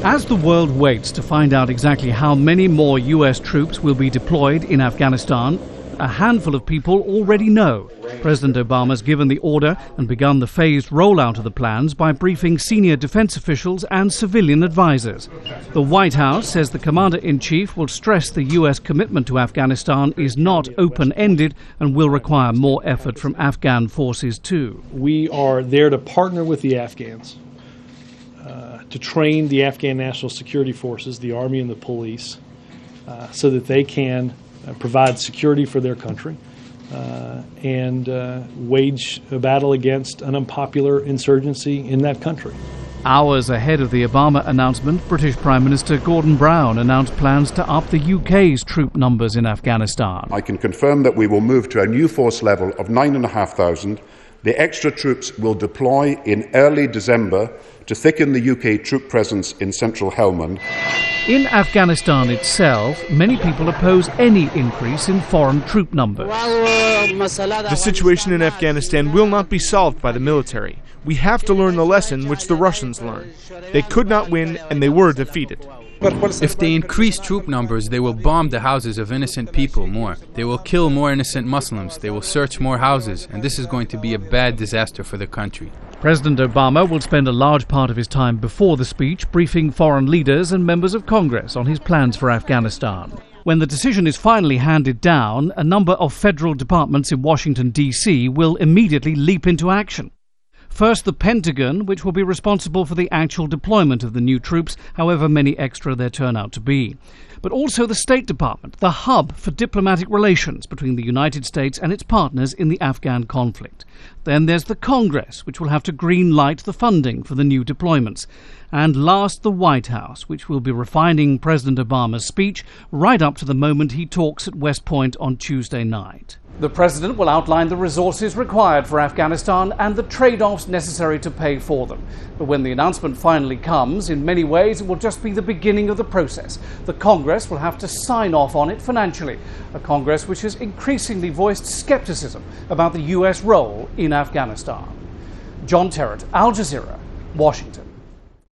As the world waits to find out exactly how many more US troops will be deployed in Afghanistan, a handful of people already know. President Obama's given the order and begun the phased rollout of the plans by briefing senior defense officials and civilian advisors. The White House says the commander-in-chief will stress the US commitment to Afghanistan is not open-ended and will require more effort from Afghan forces too. We are there to partner with the Afghans, to train the Afghan National Security Forces, the Army and the police, so that they can provide security for their country and wage a battle against an unpopular insurgency in that country. Hours ahead of the Obama announcement, British Prime Minister Gordon Brown announced plans to up the UK's troop numbers in Afghanistan. I can confirm that we will move to a new force level of 9,500. The extra troops will deploy in early December to thicken the UK troop presence in central Helmand. In Afghanistan itself, many people oppose any increase in foreign troop numbers. The situation in Afghanistan will not be solved by the military. We have to learn the lesson which the Russians learned. They could not win and they were defeated. If they increase troop numbers, they will bomb the houses of innocent people more. They will kill more innocent Muslims. They will search more houses. And this is going to be a bad disaster for the country. President Obama will spend a large part of his time before the speech briefing foreign leaders and members of Congress on his plans for Afghanistan. When the decision is finally handed down, a number of federal departments in Washington, D.C. will immediately leap into action. First, the Pentagon, which will be responsible for the actual deployment of the new troops, however many extra there turn out to be. But also the State Department, the hub for diplomatic relations between the United States and its partners in the Afghan conflict. Then there's the Congress, which will have to green light the funding for the new deployments. And last, the White House, which will be refining President Obama's speech right up to the moment he talks at West Point on Tuesday night. The President will outline the resources required for Afghanistan and the trade-offs necessary to pay for them. But when the announcement finally comes, in many ways it will just be the beginning of the process. The Congress will have to sign off on it financially, a Congress which has increasingly voiced skepticism about the US role in Afghanistan. John Terrett, Al Jazeera, Washington.